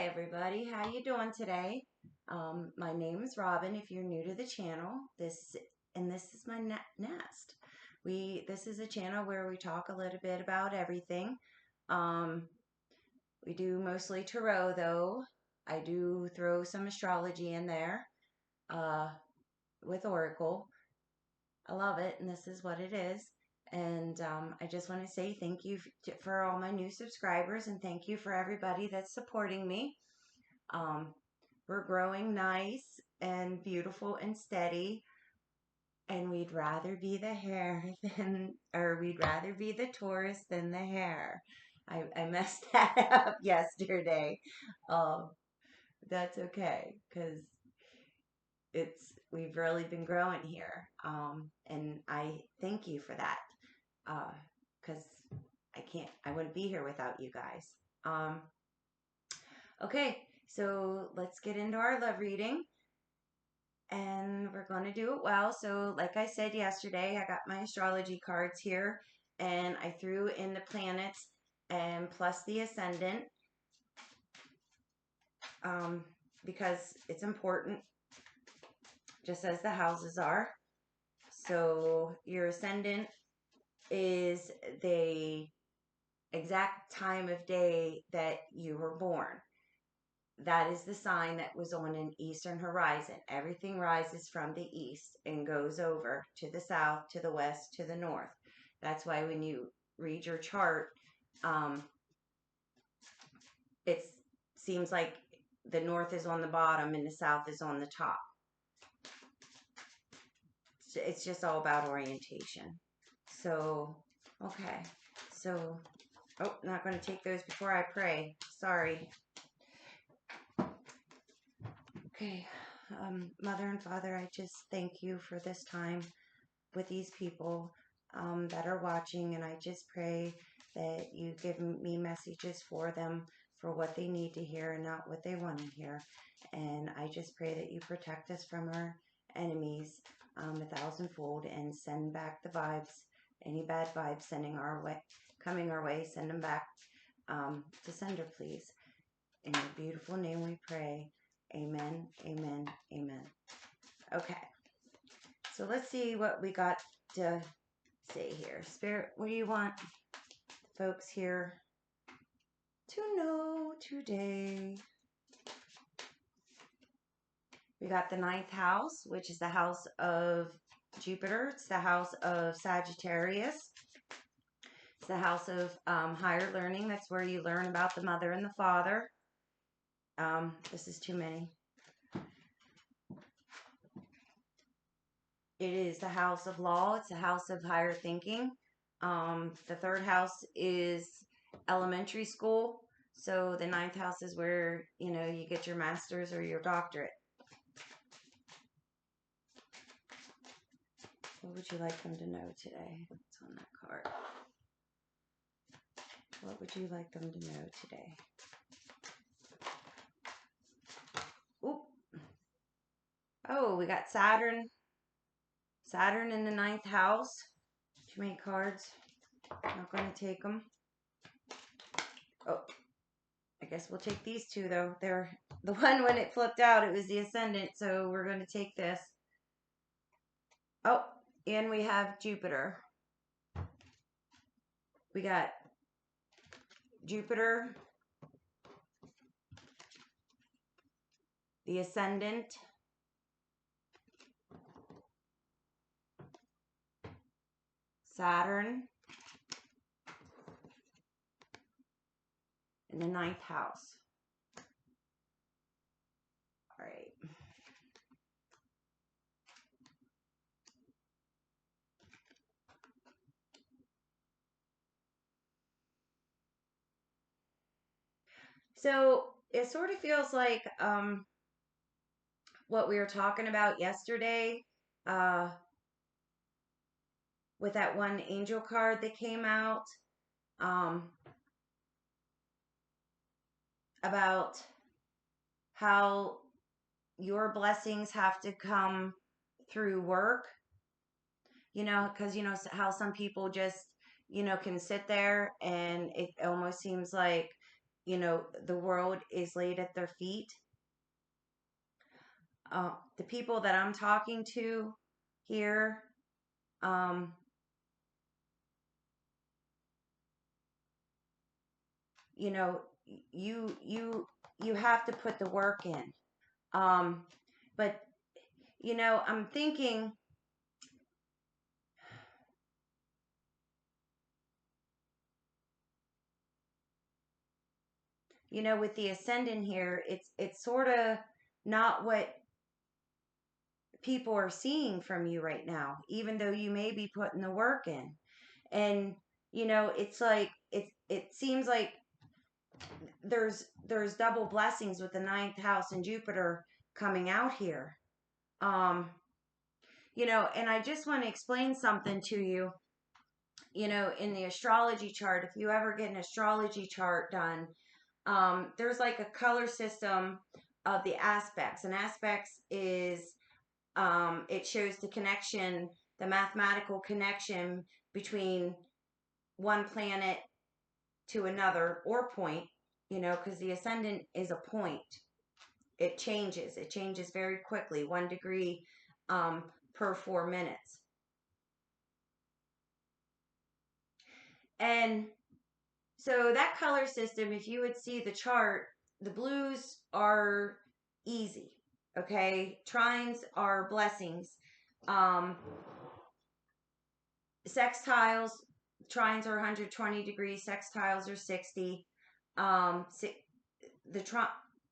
everybody, how you doing today? My name is Robin. If you're new to the channel, this is my nest. This is a channel where we talk a little bit about everything. We do mostly tarot though. I do throw some astrology in there with Oracle. I love it, and this is what it is. And I just want to say thank you for all my new subscribers, and thank you for everybody that's supporting me. We're growing nice and beautiful and steady, and we'd rather be the hare we'd rather be the Taurus than the hare. I messed that up yesterday. That's okay, because we've really been growing here. And I thank you for that. Because I wouldn't be here without you guys. Okay, so let's get into our love reading. And we're going to do it well. So like I said yesterday, I got my astrology cards here, and I threw in the planets and plus the ascendant, because it's important, just as the houses are. So your ascendant is the exact time of day that you were born. That is the sign that was on an eastern horizon. Everything rises from the east and goes over to the south, to the west, to the north. That's why when you read your chart, it seems like the north is on the bottom and the south is on the top. It's just all about orientation. So, okay. So, oh, not going to take those before I pray. Sorry. Okay. Mother and Father, I just thank you for this time with these people that are watching, and I just pray that you give me messages for them for what they need to hear and not what they want to hear. And I just pray that you protect us from our enemies 1,000-fold, and send back the vibes, any bad vibes coming our way, send them back to sender, please. In your beautiful name we pray. Amen, amen, amen. Okay, so let's see what we got to say here. Spirit, what do you want folks here to know today? We got the 9th house, which is the house of Jupiter. It's the house of Sagittarius. It's the house of higher learning. That's where you learn about the mother and the father. This is too many. It is the house of law. It's the house of higher thinking. The 3rd house is elementary school. So the 9th house is where, you get your master's or your doctorate. What would you like them to know today? What's on that card? What would you like them to know today? Oop. Oh, we got Saturn. Saturn in the 9th house. Too many cards. Not going to take them. Oh, I guess we'll take these two, though. They're the one when it flipped out, it was the ascendant, so we're going to take this. Oh, and we have Jupiter. We got Jupiter, the ascendant, Saturn, in the 9th house. All right. So it sort of feels like what we were talking about yesterday with that one angel card that came out about how your blessings have to come through work, because how some people just can sit there, and it almost seems like the world is laid at their feet. The people that I'm talking to here, um, you know, you have to put the work in. But I'm thinking, with the ascendant here, it's sort of not what people are seeing from you right now, even though you may be putting the work in. And it's like it seems like there's double blessings with the ninth house and Jupiter coming out here. Um, and I just want to explain something to you. In the astrology chart, if you ever get an astrology chart done, there's like a color system of the aspects. And aspects is it shows the connection, the mathematical connection between one planet to another, or point, because the ascendant is a point. It changes very quickly, 1 degree per 4 minutes. And so that color system, if you would see the chart, the blues are easy. Okay. Trines are blessings. Sextiles, trines are 120 degrees, sextiles are 60. The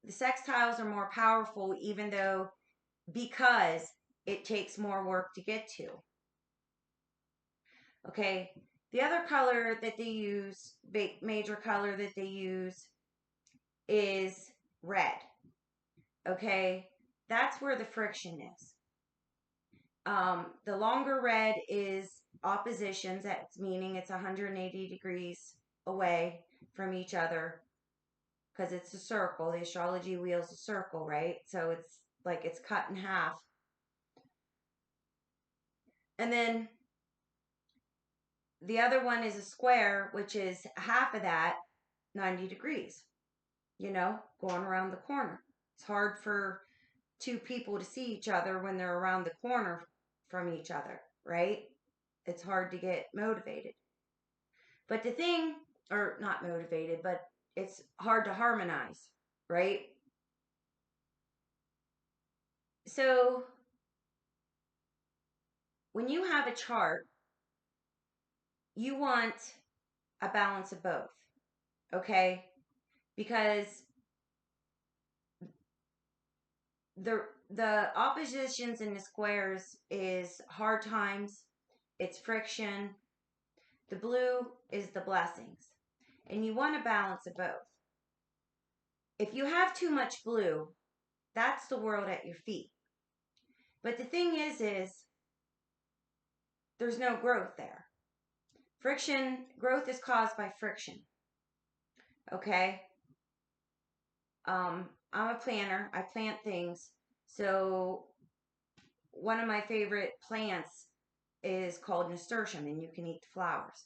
sextiles are more powerful, even though, because it takes more work to get to. Okay. The other color that they use, major color that they use, is red. Okay. That's where the friction is. The longer red is oppositions. That's meaning it's 180 degrees away from each other, because it's a circle. The astrology wheel's a circle, right? So it's like it's cut in half. And then the other one is a square, which is half of that, 90 degrees, going around the corner. It's hard for two people to see each other when they're around the corner from each other, right? It's hard to get motivated. But the thing, or not motivated, but it's hard to harmonize, right? So when you have a chart, you want a balance of both, okay? Because the oppositions in the squares is hard times, it's friction. The blue is the blessings. And you want a balance of both. If you have too much blue, that's the world at your feet. But the thing is there's no growth there. Growth is caused by friction. Okay? I'm a planter. I plant things. So one of my favorite plants is called nasturtium, and you can eat the flowers.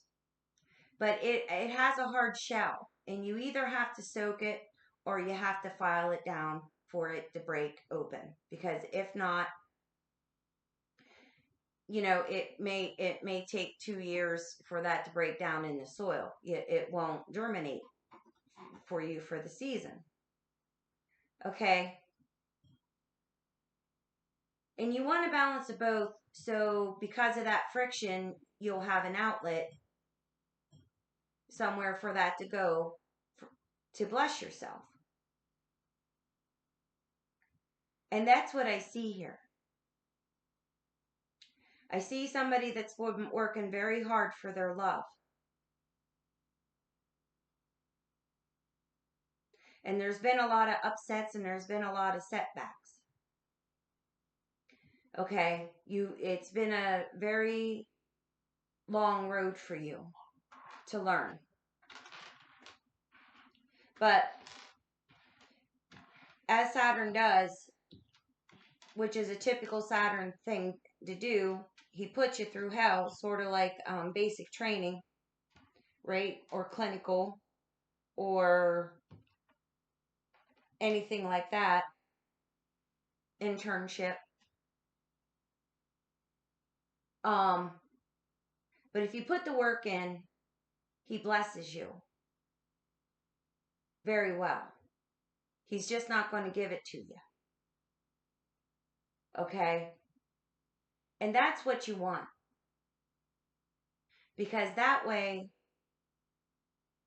But it has a hard shell, and you either have to soak it or you have to file it down for it to break open. Because if not, it may take 2 years for that to break down in the soil. It won't germinate for you for the season. Okay. And you want to balance of both. So because of that friction, you'll have an outlet somewhere for that to go to bless yourself. And that's what I see here. I see somebody that's working very hard for their love. And there's been a lot of upsets, and there's been a lot of setbacks. Okay, it's been a very long road for you to learn. But as Saturn does, which is a typical Saturn thing to do, he puts you through hell, sort of like basic training, right? Or clinical, or anything like that, internship. Um, but if you put the work in, he blesses you very well. He's just not going to give it to you. Okay? And that's what you want. Because that way,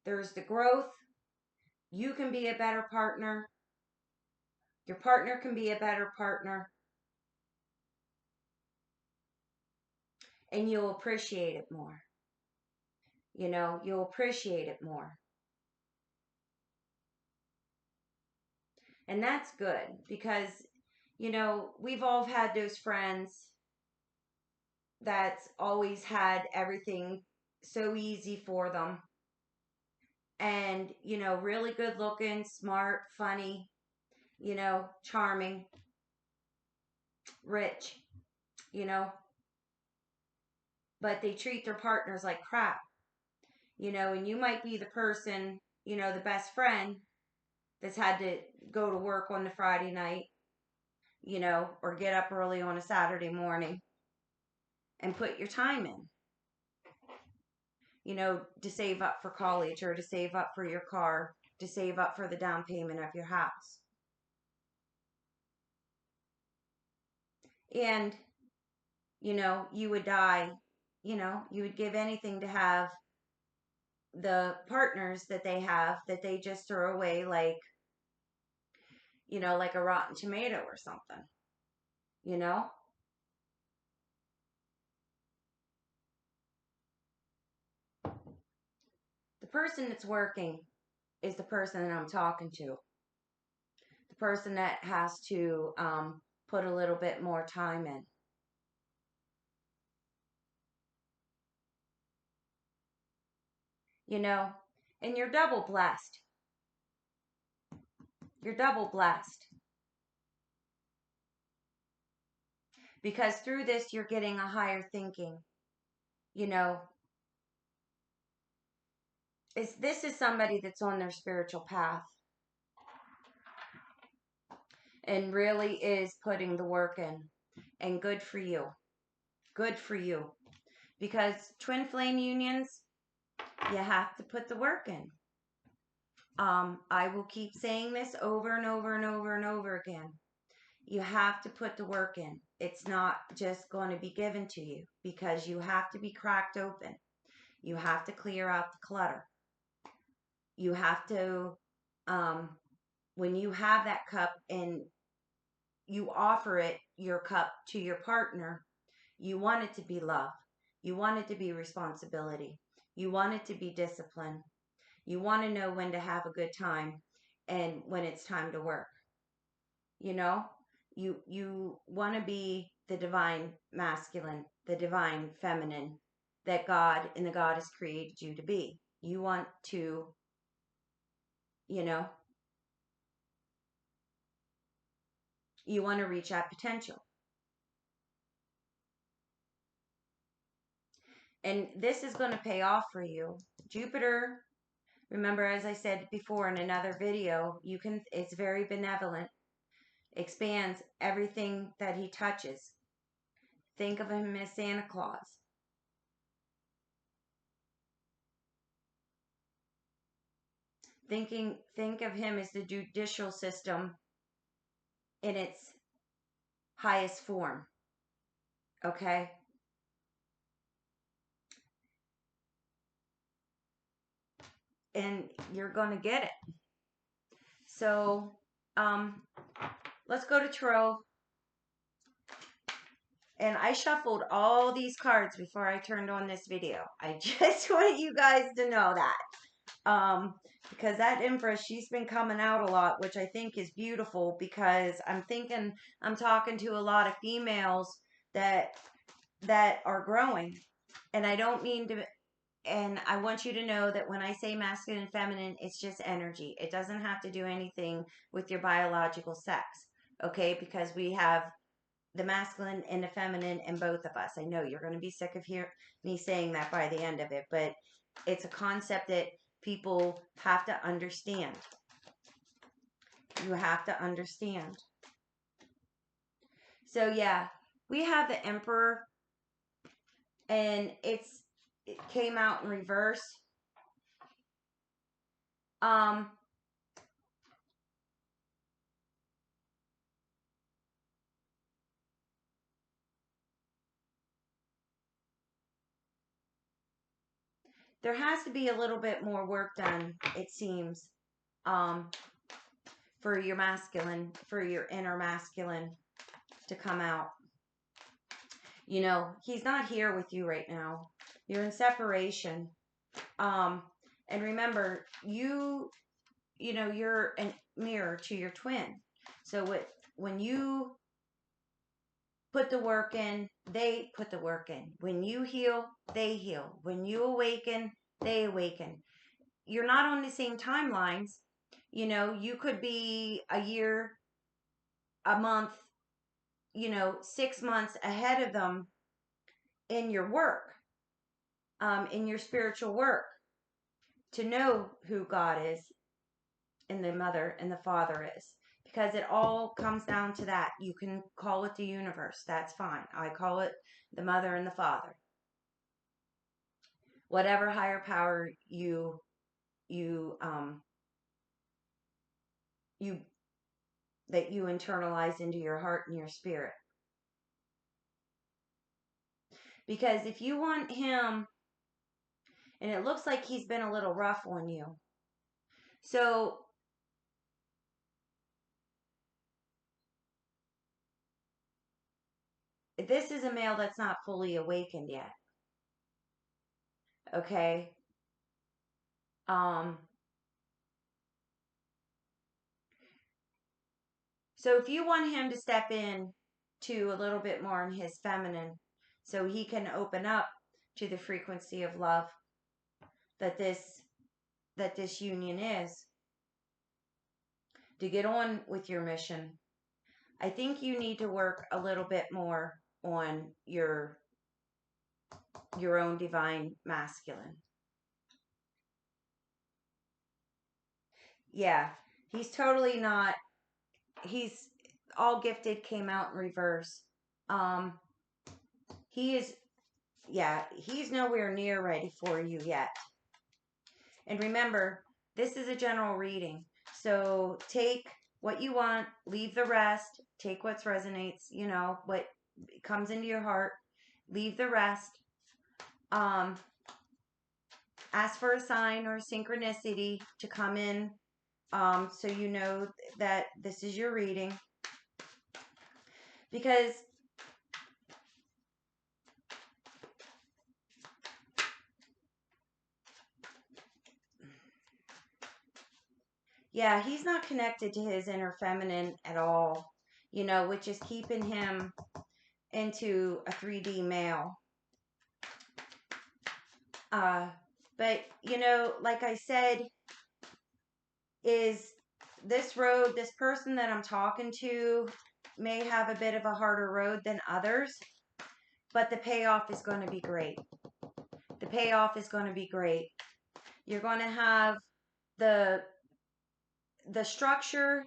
there's the growth. You can be a better partner. Your partner can be a better partner. And you'll appreciate it more. You know, you'll appreciate it more. And that's good because, you know, we've all had those friends that's always had everything so easy for them. And, you know, really good looking, smart, funny, you know, charming, rich, you know, but they treat their partners like crap, you know, and you might be the person, you know, the best friend that's had to go to work on the Friday night, you know, or get up early on a Saturday morning and put your time in, you know, to save up for college or to save up for your car, to save up for the down payment of your house. And, you know, you would die, you know, you would give anything to have the partners that they have that they just throw away like, you know, like a rotten tomato or something, you know? The person that's working is the person that I'm talking to. The person that has to put a little bit more time in. You know, and you're double blessed. You're double blessed. Because through this, you're getting a higher thinking. You know, this is somebody that's on their spiritual path and really is putting the work in. And good for you. Good for you. Because twin flame unions, you have to put the work in. I will keep saying this over and over and over and over again. You have to put the work in. It's not just going to be given to you because you have to be cracked open. You have to clear out the clutter. You have to, when you have that cup and you offer it, your cup, to your partner, you want it to be love. You want it to be responsibility. You want it to be discipline. You want to know when to have a good time and when it's time to work. You know, you want to be the divine masculine, the divine feminine that God and the God has created you to be. You want to, you know, you want to reach that potential. And this is going to pay off for you. Jupiter, remember, as I said before in another video, it's very benevolent, expands everything that he touches. Think of him as Santa Claus. Think of him as the judicial system in its highest form. Okay? And you're going to get it. So, let's go to tarot. And I shuffled all these cards before I turned on this video. I just want you guys to know that. Because that Empress, she's been coming out a lot, which I think is beautiful because I'm talking to a lot of females that are growing. And I don't mean to, and I want you to know that when I say masculine and feminine, it's just energy. It doesn't have to do anything with your biological sex. Okay? Because we have the masculine and the feminine in both of us. I know you're going to be sick of me saying that by the end of it, but it's a concept that people have to understand. You have to understand. So yeah, we have the Emperor, and it came out in reverse. There has to be a little bit more work done, it seems, for your masculine, for your inner masculine to come out. You know, he's not here with you right now. You're in separation. And remember, you know, you're a mirror to your twin. So when you put the work in, they put the work in. When you heal, they heal. When you awaken, they awaken. You're not on the same timelines. You know, you could be a year, a month, 6 months ahead of them in your work, in your spiritual work, to know who God is and the mother and the father is. Because it all comes down to that. You can call it the universe. That's fine. I call it the mother and the father. Whatever higher power you that you internalize into your heart and your spirit. Because if you want him, and it looks like he's been a little rough on you. So this is a male that's not fully awakened yet. Okay? So if you want him to step in to a little bit more in his feminine, so he can open up to the frequency of love that this union is, to get on with your mission, I think you need to work a little bit more on your own divine masculine. Yeah, he's totally not. He's all gifted came out in reverse. He is, yeah, he's nowhere near ready for you yet. And remember, this is a general reading. So take what you want, leave the rest, take what resonates, what comes into your heart, leave the rest. Ask for a sign or a synchronicity to come in, so you know that this is your reading. Because yeah, he's not connected to his inner feminine at all, which is keeping him into a 3D male. But, like I said, is this road, this person that I'm talking to may have a bit of a harder road than others, but the payoff is going to be great. The payoff is going to be great. You're going to have the structure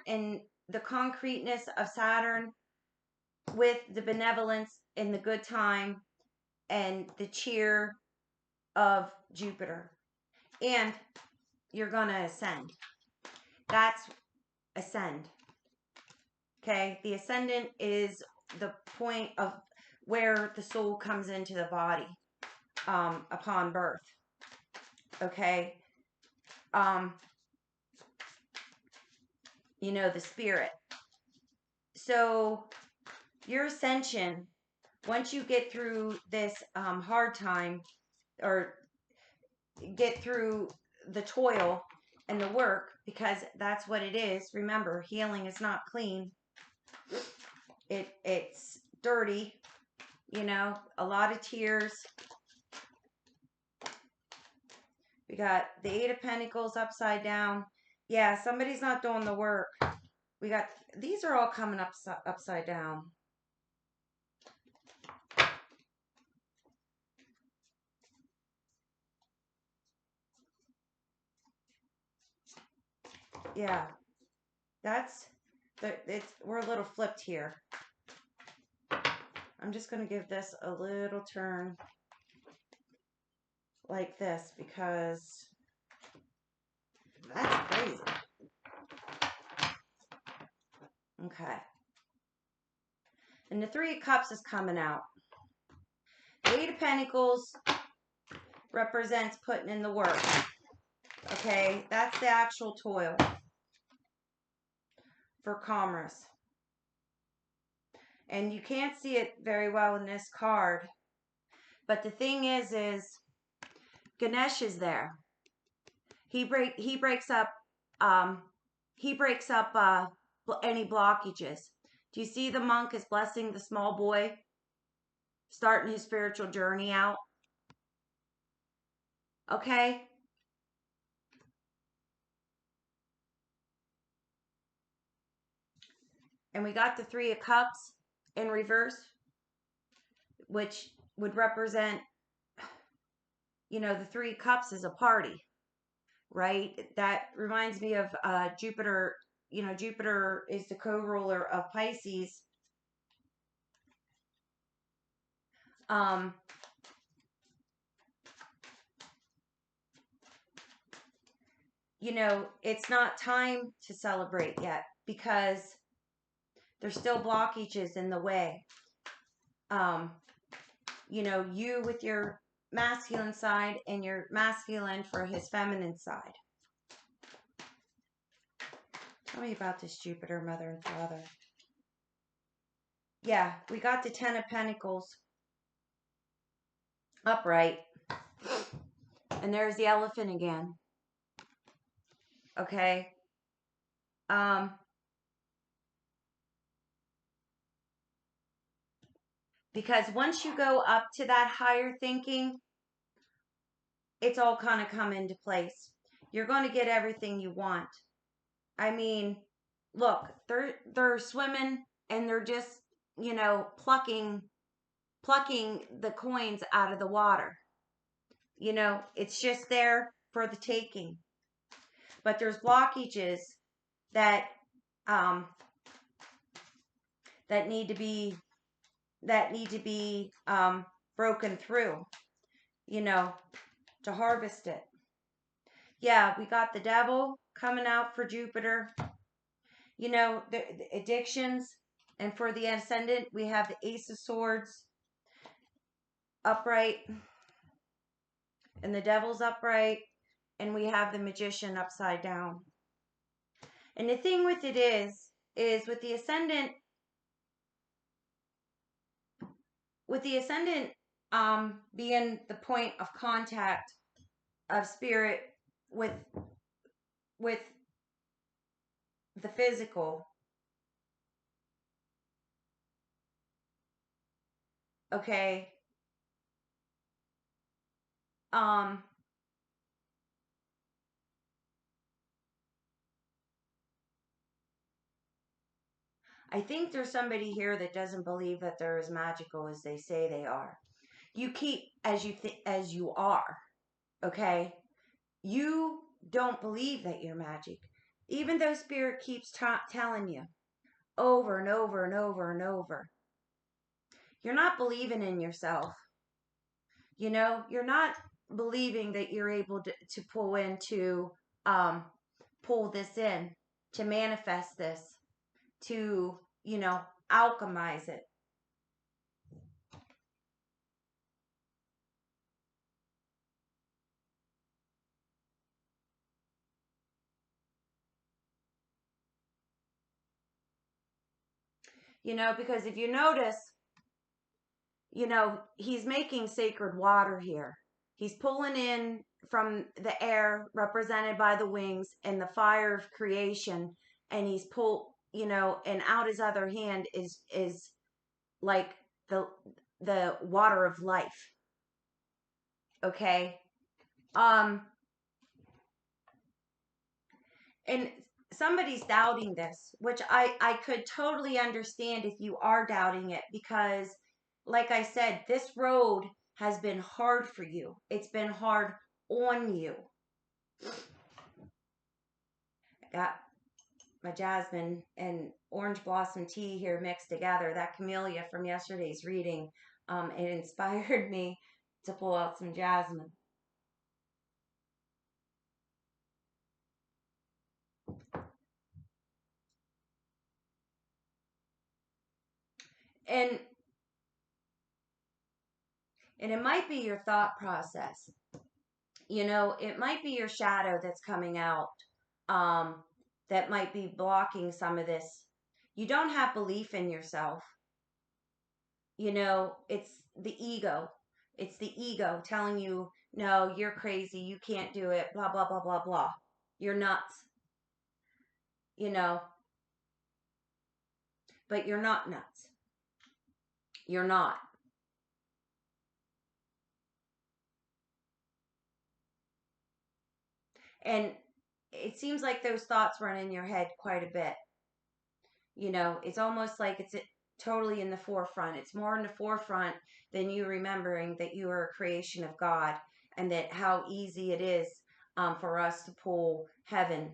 and the concreteness of Saturn with the benevolence and the good time and the cheer of Jupiter. And you're going to ascend. That's ascend. Okay? The ascendant is the point of where the soul comes into the body upon birth. Okay? The spirit. So your ascension, once you get through this hard time, or get through the toil and the work, because that's what it is. Remember, healing is not clean. It's dirty, a lot of tears. We got the Eight of Pentacles upside down. Yeah, somebody's not doing the work. We got, these are all coming up upside down. Yeah, we're a little flipped here. I'm just going to give this a little turn like this because that's crazy. Okay. And the Three of Cups is coming out. The Eight of Pentacles represents putting in the work. Okay, that's the actual toil for commerce. And you can't see it very well in this card. But the thing is Ganesh is there. He breaks up any blockages. Do you see the monk is blessing the small boy, starting his spiritual journey out? Okay? And we got the Three of Cups in reverse, which would represent, the Three Cups is a party, right? That reminds me of Jupiter. Jupiter is the co-ruler of Pisces. It's not time to celebrate yet because there's still blockages in the way. You with your masculine side and your masculine for his feminine side. Tell me about this Jupiter, Mother and Father. Yeah, we got the Ten of Pentacles upright. And there's the elephant again. Okay. Because once you go up to that higher thinking, it's all kind of come into place. You're going to get everything you want. I mean, look, they're swimming and they're just, plucking the coins out of the water. It's just there for the taking. But there's blockages that need to be broken through, to harvest it. Yeah, we got the Devil coming out for Jupiter. The addictions. And for the Ascendant, we have the Ace of Swords upright. And the Devil's upright. And we have the Magician upside down. And the thing with it is with the Ascendant, being the point of contact of spirit with the physical. Okay. I think there's somebody here that doesn't believe that they're as magical as they say they are. You keep as you are. Okay? You don't believe that you're magic. Even though spirit keeps telling you over and over and over and over. You're not believing in yourself. You're not believing that you're able to pull this in, to manifest this, to, alchemize it. Because if you notice, he's making sacred water here. He's pulling in from the air represented by the wings and the fire of creation. And he's and out his other hand is like the water of life. Okay. And somebody's doubting this, which I could totally understand if you are doubting it, because like I said, this road has been hard for you. It's been hard on you. my jasmine and orange blossom tea here mixed together, that camellia from yesterday's reading, it inspired me to pull out some jasmine. And it might be your thought process. It might be your shadow that's coming out, um, that might be blocking some of this. You don't have belief in yourself. It's the ego. It's the ego telling you, no, you're crazy. You can't do it. Blah, blah, blah, blah, blah. You're nuts, you know, but you're not nuts. You're not. And it seems like those thoughts run in your head quite a bit. It's almost like it's totally in the forefront. It's more in the forefront than you remembering that you are a creation of God, and that how easy it is, for us to pull heaven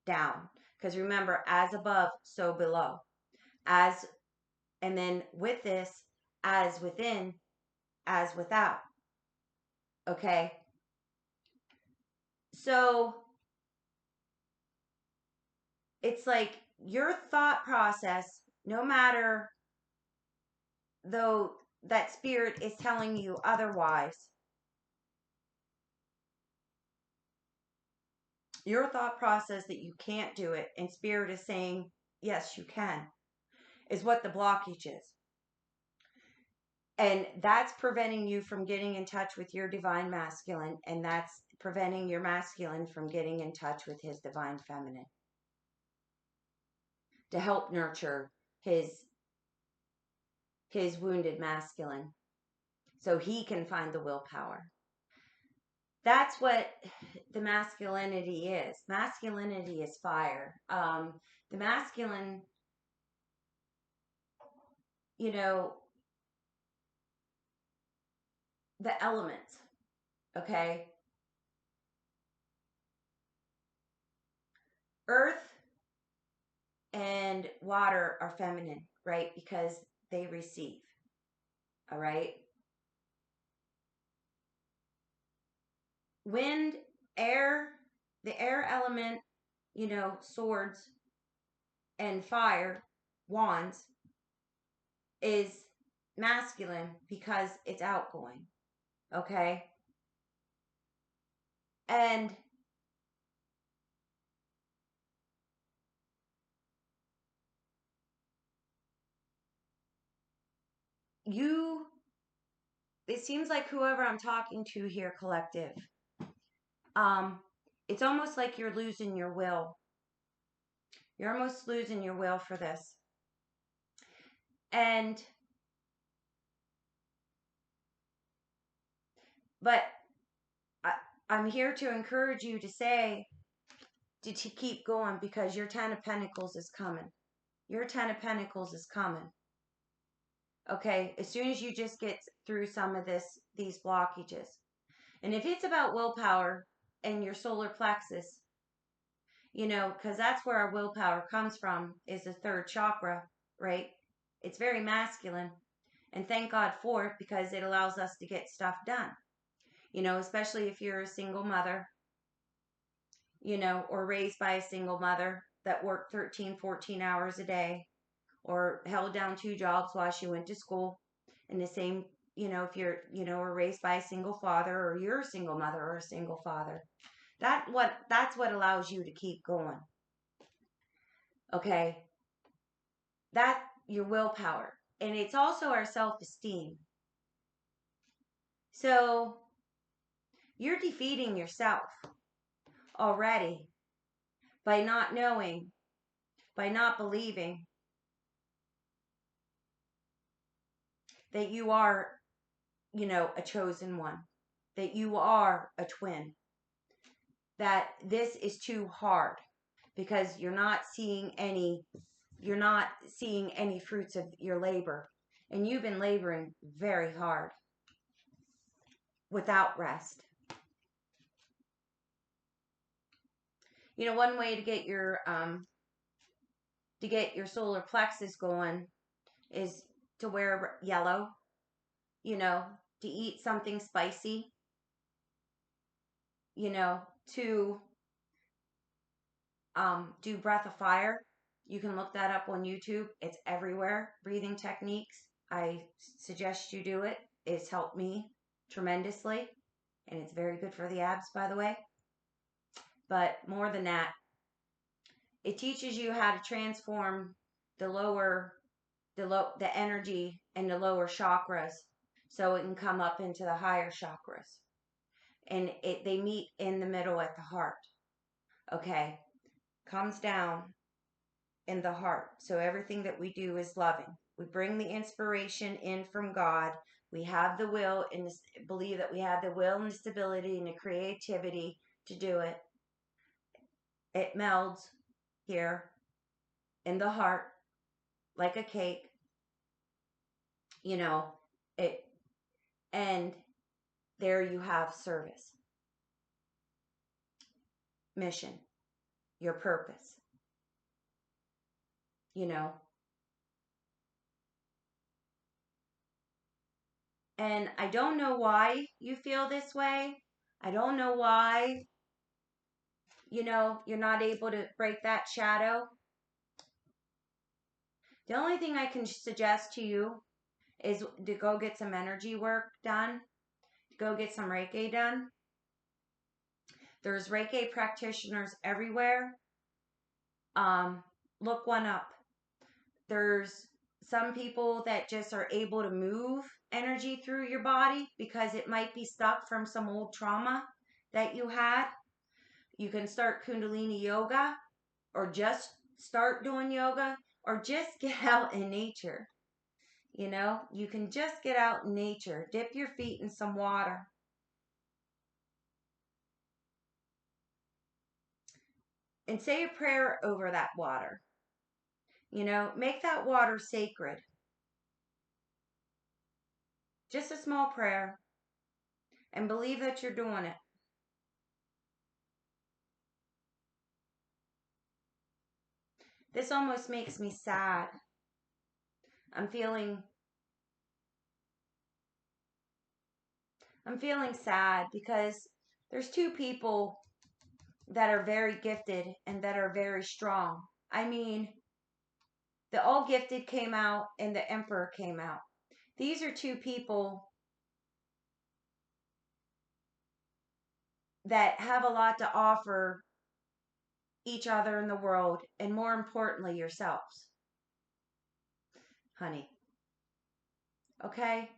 down. Because remember, as above, so below. As, and then with this, as within, as without. Okay? So it's like your thought process, no matter though that spirit is telling you otherwise, your thought process that you can't do it and spirit is saying, yes, you can, is what the blockage is. And that's preventing you from getting in touch with your divine masculine, and that's preventing your masculine from getting in touch with his divine feminine to help nurture his wounded masculine so he can find the willpower. That's what the masculinity is. Masculinity is fire. The masculine, you know, the elements, okay? Earth and water are feminine, right? Because they receive, all right? Wind, air, the air element, swords and fire, wands, is masculine because it's outgoing, okay? And it seems like whoever I'm talking to here, collective, um, it's almost like you're losing your will. You're almost losing your will for this. But I'm here to encourage you to say, to keep going, because your 10 of Pentacles is coming. Your 10 of Pentacles is coming. Okay, as soon as you just get through some of these blockages. And if it's about willpower and your solar plexus, because that's where our willpower comes from, is the third chakra, right? It's very masculine. And thank God for it, because it allows us to get stuff done. Especially if you're a single mother, or raised by a single mother that worked 13, 14 hours a day, or held down 2 jobs while she went to school. And the same, if you're, or raised by a single father, or you're a single mother or a single father. That's what allows you to keep going. Okay? That's your willpower. And it's also our self-esteem. So you're defeating yourself already by not knowing, by not believing that you are, a chosen one, that you are a twin, that this is too hard because you're not seeing any fruits of your labor. And you've been laboring very hard without rest. One way to get your to get your solar plexus going is to wear yellow, you know, to eat something spicy, you know, to do breath of fire. You can look that up on YouTube. It's everywhere. Breathing techniques. I suggest you do it. It's helped me tremendously. And it's very good for the abs, by the way. But more than that, it teaches you how to transform the the energy in the lower chakras so it can come up into the higher chakras. And they meet in the middle at the heart. Okay. Comes down in the heart. So everything that we do is loving. We bring the inspiration in from God. We have the will and believe that we have the will and the stability and the creativity to do it. It melds here in the heart like a cake. You know, it, and there you have service, mission, your purpose. You know, and I don't know why you feel this way. I don't know why, you're not able to break that shadow. The only thing I can suggest to you is to go get some energy work done, to go get some Reiki done. There's Reiki practitioners everywhere. Look one up. There's some people that just are able to move energy through your body because it might be stuck from some old trauma that you had. You can start Kundalini yoga or just start doing yoga or just get out in nature. You can just get out in nature, dip your feet in some water. And say a prayer over that water. Make that water sacred. Just a small prayer. And believe that you're doing it. This almost makes me sad. I'm feeling sad because there's two people that are very gifted and that are very strong. I mean, the All Gifted came out and the Emperor came out. These are two people that have a lot to offer each other in the world, and more importantly, yourselves. Honey. Okay?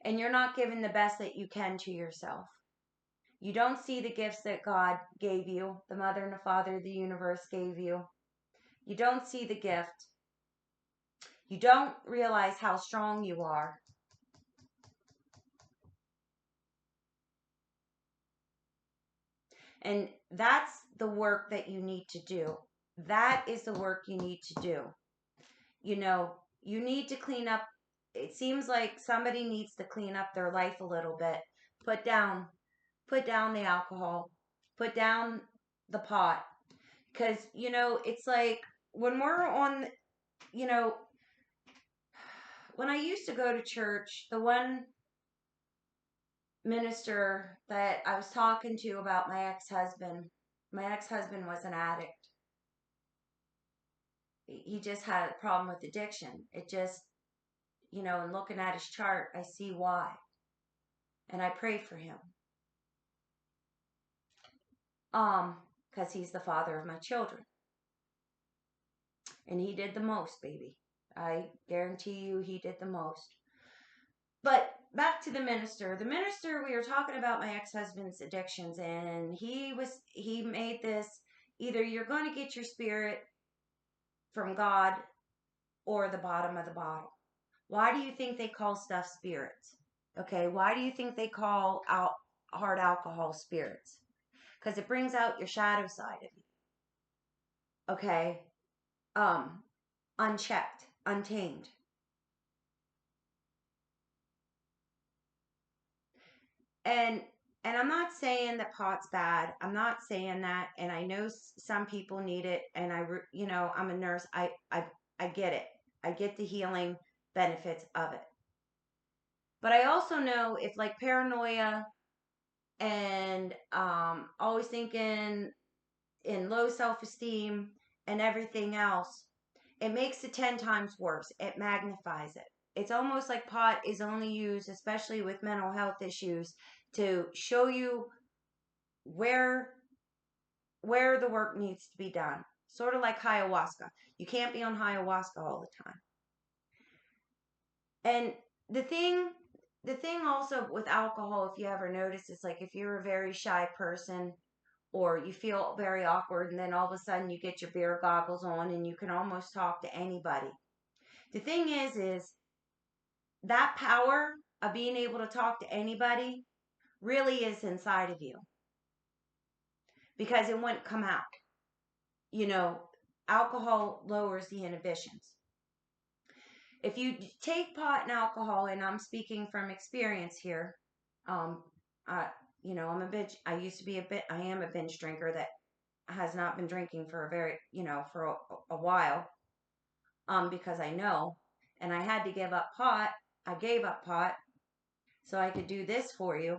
And you're not giving the best that you can to yourself. You don't see the gifts that God gave you, the Mother and the Father of the universe gave you. You don't see the gift. You don't realize how strong you are. And that's the work that you need to do. That is the work you need to do. You need to clean up. It seems like somebody needs to clean up their life a little bit. Put down the alcohol. Put down the pot. Because, it's like when we're on, when I used to go to church, the one minister that I was talking to about my ex-husband was an addict. He just had a problem with addiction. It just, and looking at his chart, I see why. And I pray for him. Because he's the father of my children. And he did the most, baby. I guarantee you he did the most. But back to the minister. The minister, we were talking about my ex-husband's addictions, and he made this, either you're going to get your spirit from God or the bottom of the bottle. Why do you think they call stuff spirits? Okay, why do you think they call out hard alcohol spirits? Because it brings out your shadow side of you. Okay, unchecked, untamed. And And I'm not saying that pot's bad. I'm not saying that. And I know some people need it. And I'm a nurse. I get it. I get the healing benefits of it. But I also know if like paranoia and always thinking in low self-esteem and everything else, it makes it 10 times worse. It magnifies it. It's almost like pot is only used, especially with mental health issues, to show you where the work needs to be done. Sort of like ayahuasca. You can't be on ayahuasca all the time. And the thing also with alcohol, if you ever notice, is like if you're a very shy person or you feel very awkward and then all of a sudden you get your beer goggles on and you can almost talk to anybody. The thing is that power of being able to talk to anybody really is inside of you because it wouldn't come out. You know, alcohol lowers the inhibitions. If you take pot and alcohol, and I'm speaking from experience here, um, I, I'm a binge. I am a binge drinker that has not been drinking for for a while, because I know, and I had to give up pot. I gave up pot so I could do this for you.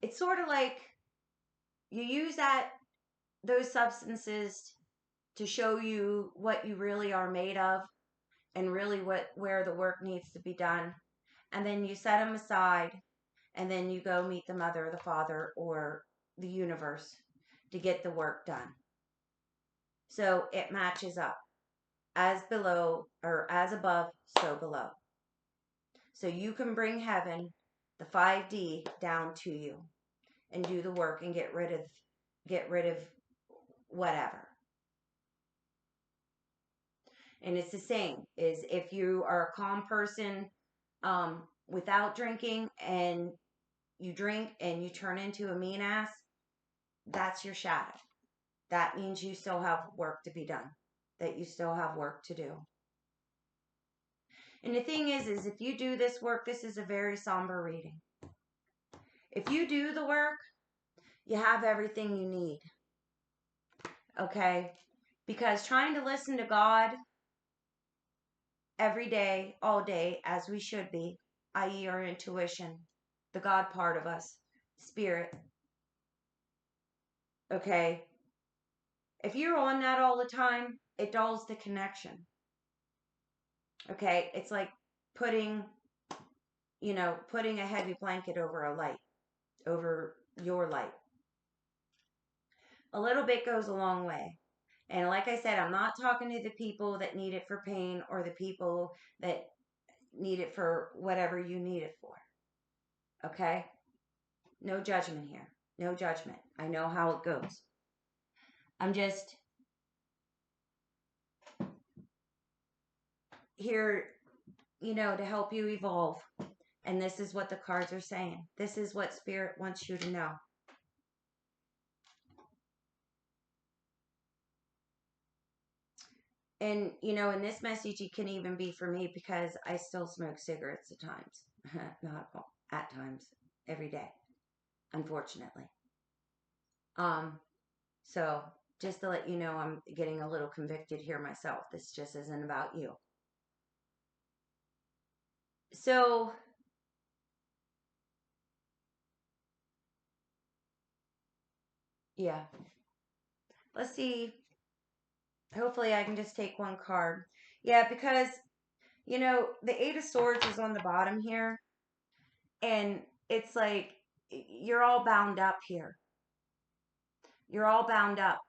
It's sort of like you use those substances to show you what you really are made of and really where the work needs to be done. And then you set them aside and then you go meet the mother or the father or the universe to get the work done. So it matches up. As below or as above, so below. So you can bring heaven, the 5D, down to you and do the work and get rid of whatever. And it's the same is if you are a calm person without drinking and you drink and you turn into a mean ass, that's your shadow. That means you still have work to be done, that you still have work to do. And the thing is if you do this work, this is a very somber reading. If you do the work, you have everything you need. Okay? Because trying to listen to God every day, all day, as we should be, i.e. our intuition, the God part of us, spirit. Okay? If you're on that all the time, it dulls the connection. Okay? It's like putting a heavy blanket over a light, over your light. A little bit goes a long way. And like I said, I'm not talking to the people that need it for pain or the people that need it for whatever you need it for. Okay? No judgment here. No judgment. I know how it goes. I'm just here, to help you evolve. And this is what the cards are saying. This is what Spirit wants you to know. And, in this message, it can even be for me because I still smoke cigarettes at times. Not at times. Every day. Unfortunately. So, just to let you know, I'm getting a little convicted here myself. This just isn't about you. So, yeah. Let's see. Hopefully I can just take one card. Yeah, because, the Eight of Swords is on the bottom here. And it's like, you're all bound up here. You're all bound up.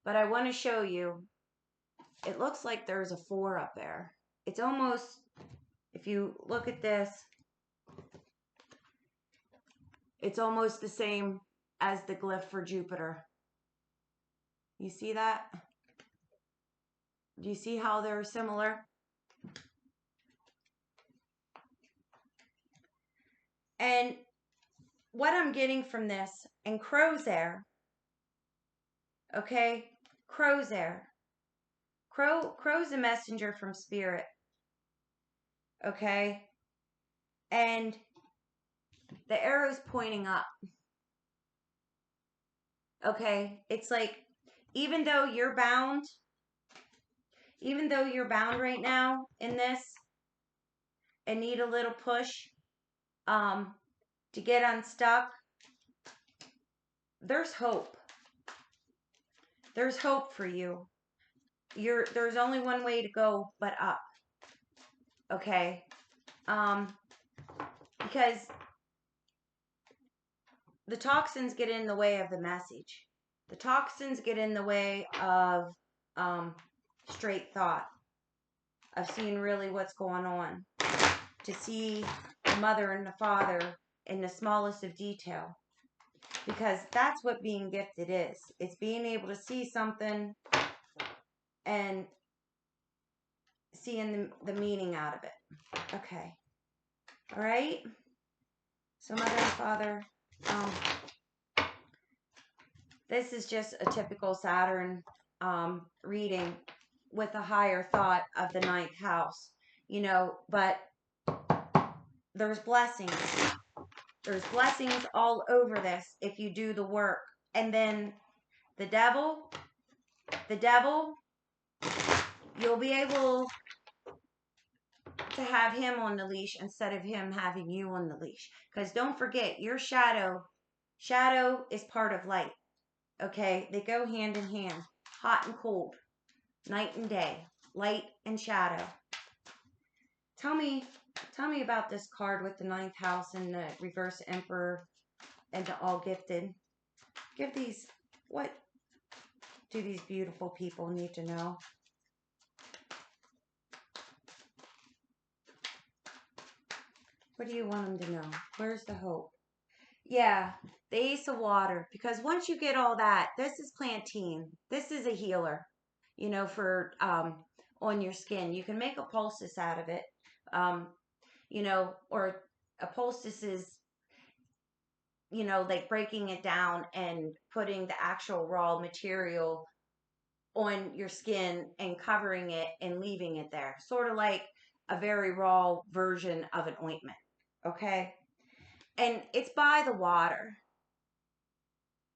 But I want to show you, it looks like there's a 4 up there. It's almost, if you look at this, it's almost the same as the glyph for Jupiter. You see that? Do you see how they're similar? And what I'm getting from this, and Crow's there, okay? Crow's there. Crow's a messenger from spirit. Okay? And the arrow's pointing up. Okay? It's like, even though you're bound right now in this and need a little push to get unstuck, there's hope. There's hope for you. There's only one way to go but up. Okay? Because the toxins get in the way of the message. The toxins get in the way of straight thought, of seeing really what's going on, to see the mother and the father in the smallest of detail. Because that's what being gifted is. It's being able to see something and seeing the meaning out of it. Okay. All right? So mother and father, this is just a typical Saturn reading with a higher thought of the ninth house, you know, but there's blessings. There's blessings all over this if you do the work. And then the devil, you'll be able to have him on the leash instead of him having you on the leash. Because don't forget, your shadow is part of light. Okay? They go hand in hand. Hot and cold. Night and day. Light and shadow. Tell me about this card with the ninth house and the reverse emperor and the all gifted. What do these beautiful people need to know? What do you want them to know? Where's the hope? Yeah, the ace of water. Because once you get all that, this is plantain. This is a healer, you know, for on your skin. You can make a poultice out of it. You know, or a poultice is, you know, like breaking it down and putting the actual raw material on your skin and covering it and leaving it there. Sort of like a very raw version of an ointment. Okay? And it's by the water.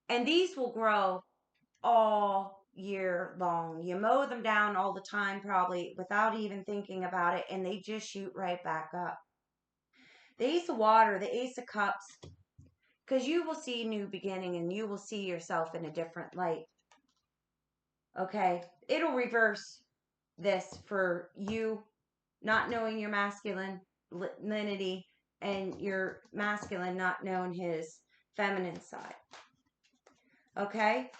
And these will grow all year long. You mow them down all the time, probably without even thinking about it, and they just shoot right back up. The ace of water, the ace of cups, because you will see new beginning and you will see yourself in a different light. Okay? It'll reverse this for you not knowing your masculinity and your masculine not knowing his feminine side. Okay?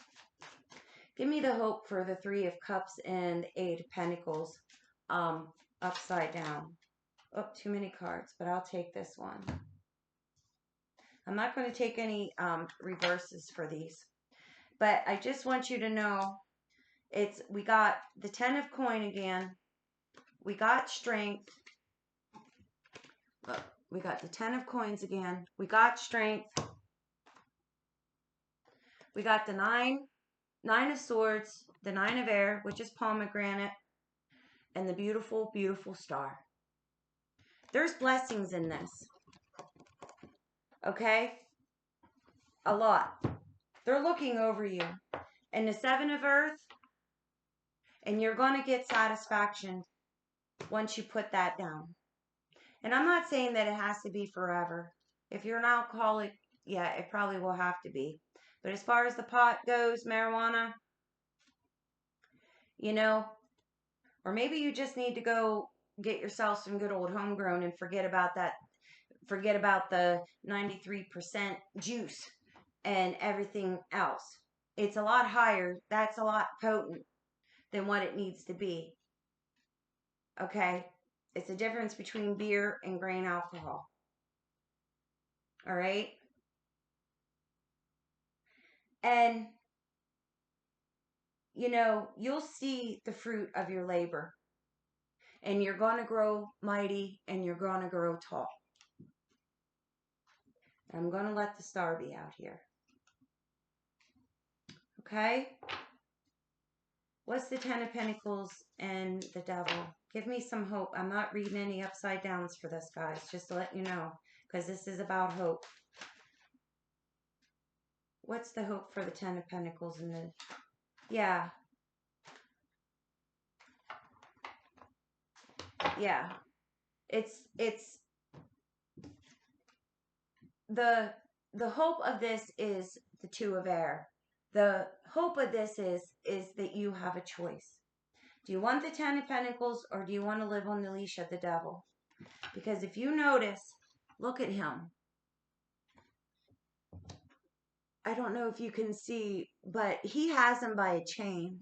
Give me the hope for the Three of Cups and Eight of Pentacles upside down. Oh, too many cards, but I'll take this one. I'm not going to take any reverses for these. But I just want you to know, we got the Ten of Coin again. We got strength. Look, we got the Ten of Coins again. We got strength. We got the Nine of Swords, the Nine of Air, which is pomegranate, and the beautiful, beautiful star. There's blessings in this. Okay? A lot. They're looking over you. And the Seven of Earth, and you're going to get satisfaction once you put that down. And I'm not saying that it has to be forever. If you're an alcoholic, yeah, it probably will have to be. But as far as the pot goes, marijuana, you know, or maybe you just need to go get yourself some good old homegrown and forget about that. Forget about the 93% juice and everything else. It's a lot higher. That's a lot potent than what it needs to be. Okay? It's a difference between beer and grain alcohol. All right? And, you know, you'll see the fruit of your labor. And you're going to grow mighty and you're going to grow tall. I'm going to let the star be out here. Okay? What's the Ten of Pentacles and the Devil? Give me some hope. I'm not reading any upside downs for this, guys, just to let you know, because this is about hope. What's the hope for the Ten of Pentacles and the... Yeah. Yeah. It's the hope of this is the Two of Air. The hope of this is that you have a choice. Do you want the Ten of Pentacles or do you want to live on the leash of the Devil? Because if you notice, look at him. I don't know if you can see, but he has him by a chain.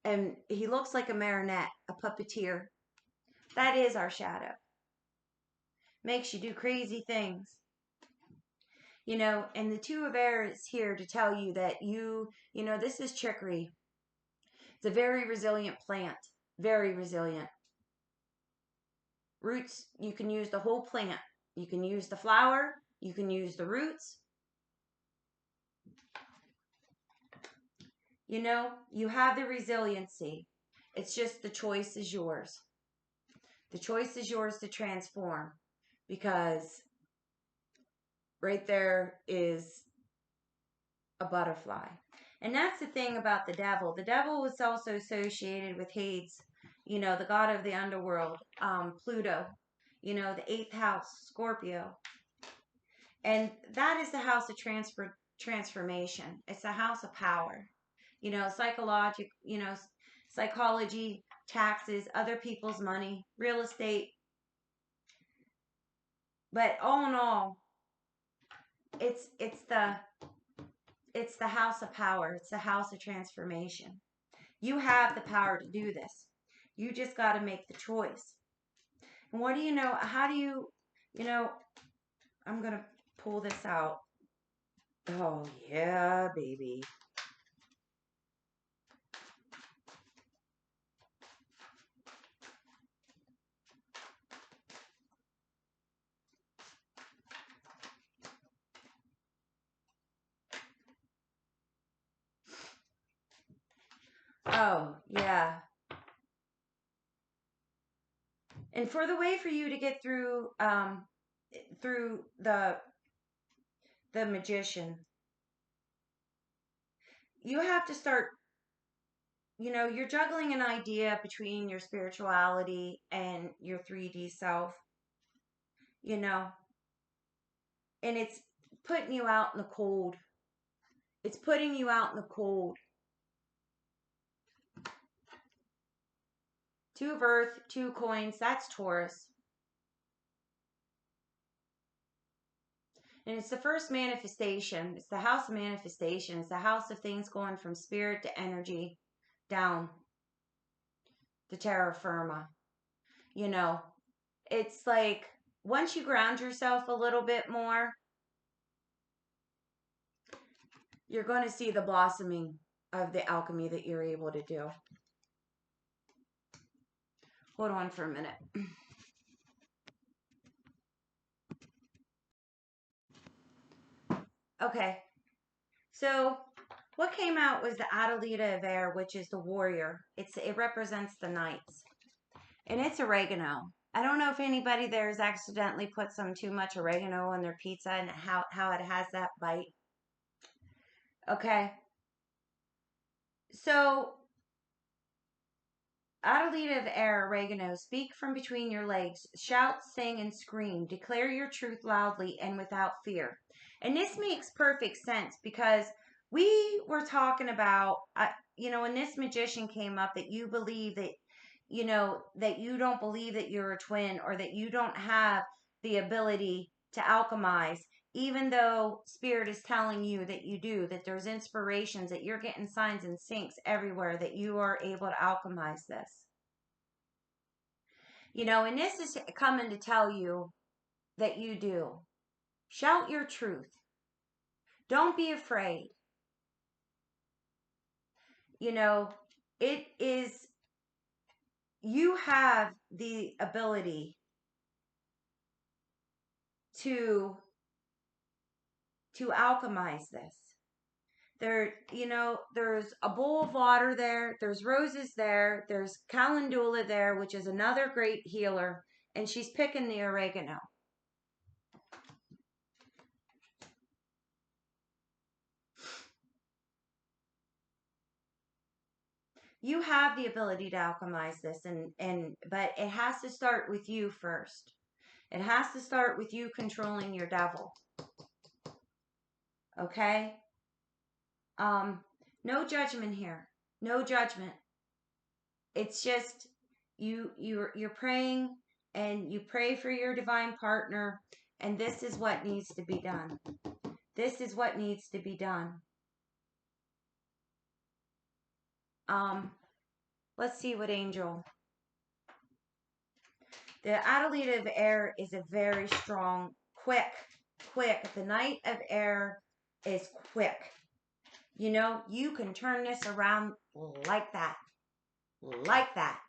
And he looks like a marionette, a puppeteer. That is our shadow. Makes you do crazy things. You know, and the Two of Air is here to tell you that you know, this is trickery. It's a very resilient plant. Very resilient. Roots, you can use the whole plant. You can use the flower. You can use the roots. You know, you have the resiliency. It's just the choice is yours. The choice is yours to transform. Because right there is a butterfly. And that's the thing about the devil. The devil was also associated with Hades, you know, the god of the underworld, Pluto, you know, the 8th house, Scorpio. And that is the house of transformation. It's the house of power. You know, psychology, taxes, other people's money, real estate. But all in all, it's the house of power. It's the house of transformation. You have the power to do this. You just got to make the choice. And what do you know? How do you know, I'm going to pull this out. Oh, yeah, baby. Oh, yeah. And for the way for you to get through the magician, you have to start, you know, you're juggling an idea between your spirituality and your 3D self, you know, and it's putting you out in the cold. It's putting you out in the cold. Two of Earth, 2 coins, that's Taurus. And it's the first manifestation. It's the house of manifestation. It's the house of things going from spirit to energy down to terra firma. You know, it's like once you ground yourself a little bit more, you're going to see the blossoming of the alchemy that you're able to do. Hold on for a minute. Okay. So what came out was the Adelita of Air, which is the warrior. It represents the knights. And it's oregano. I don't know if anybody there has accidentally put some too much oregano on their pizza and how it has that bite. Okay. So, Adelita of Air, oregano, speak from between your legs. Shout, sing, and scream. Declare your truth loudly and without fear. And this makes perfect sense because we were talking about, you know, when this magician came up, that you believe that, you know, that you don't believe that you're a twin or that you don't have the ability to alchemize, even though spirit is telling you that you do, that there's inspirations, that you're getting signs and syncs everywhere, that you are able to alchemize this. You know, and this is coming to tell you that you do. Shout your truth. Don't be afraid. You know, it is, you have the ability to alchemize this. There, there's a bowl of water there. There's roses there. There's calendula there, which is another great healer. And she's picking the oregano. You have the ability to alchemize this, but it has to start with you first. It has to start with you controlling your devil. Okay? No judgment here. No judgment. It's just you're praying, and you pray for your divine partner, and this is what needs to be done. This is what needs to be done. Let's see what angel. The Adelaide of Air is a very strong, quick. The Knight of Air is quick. You can turn this around like that. Like that.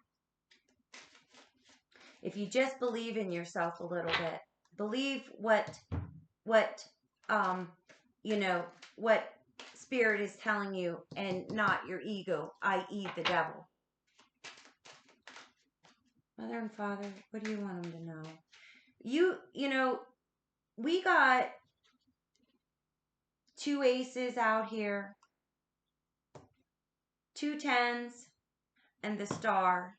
If you just believe in yourself a little bit. Believe what what spirit is telling you, and not your ego, i.e. the devil. Mother and Father, what do you want them to know? We got 2 aces out here, 2 tens, and the star.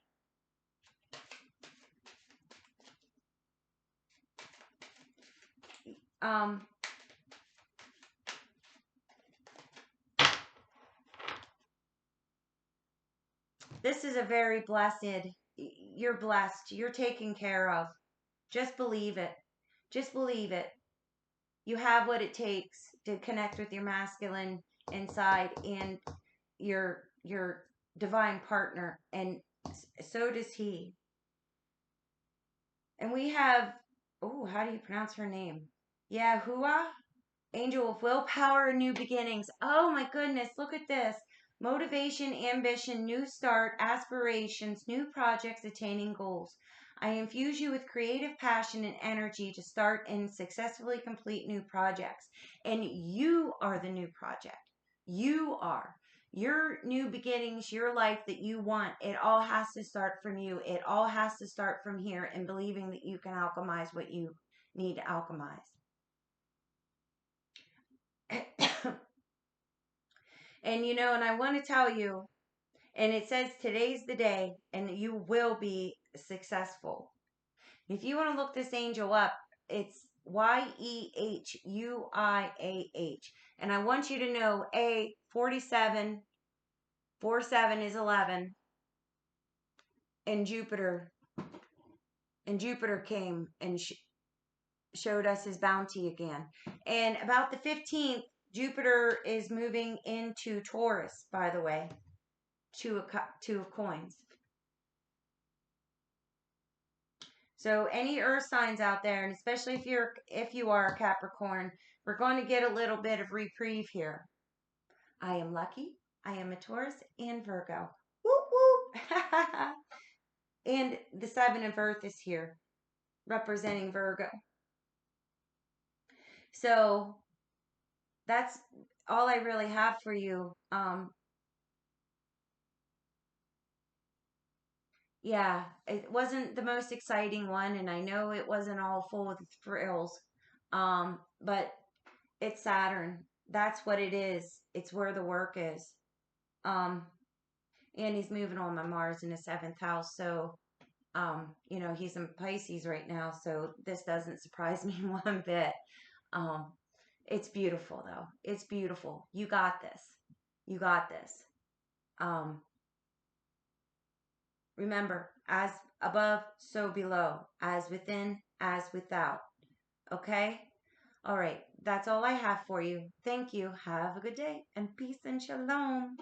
This is a very blessed. You're blessed. You're taken care of. Just believe it. Just believe it. You have what it takes to connect with your masculine inside and your divine partner, and so does he. And we have, how do you pronounce her name? Yahuwah, angel of willpower and new beginnings. Oh my goodness, look at this. Motivation, ambition, new start, aspirations, new projects, attaining goals. I infuse you with creative passion and energy to start and successfully complete new projects. And you are the new project. You are. Your new beginnings, your life that you want, it all has to start from you. It all has to start from here, and believing that you can alchemize what you need to alchemize. And I want to tell you, and it says today's the day, and you will be successful. If you want to look this angel up, it's Yehuiah. And I want you to know, 47, 47 is 11, and Jupiter came and showed us his bounty again. And about the 15th, Jupiter is moving into Taurus, by the way, two of coins. So any earth signs out there, and especially if you are a Capricorn, we're going to get a little bit of reprieve here. I am lucky. I am a Taurus and Virgo. Whoop whoop. And the 7 of Earth is here, representing Virgo. So that's all I really have for you. Yeah, it wasn't the most exciting one, and I know it wasn't all full of thrills. But it's Saturn. That's what it is. It's where the work is. And he's moving on my Mars in the 7th house. So, he's in Pisces right now. So this doesn't surprise me one bit. It's beautiful though. It's beautiful. You got this. You got this. Remember, as above, so below. As within, as without. Okay? All right. That's all I have for you. Thank you. Have a good day, and peace and shalom.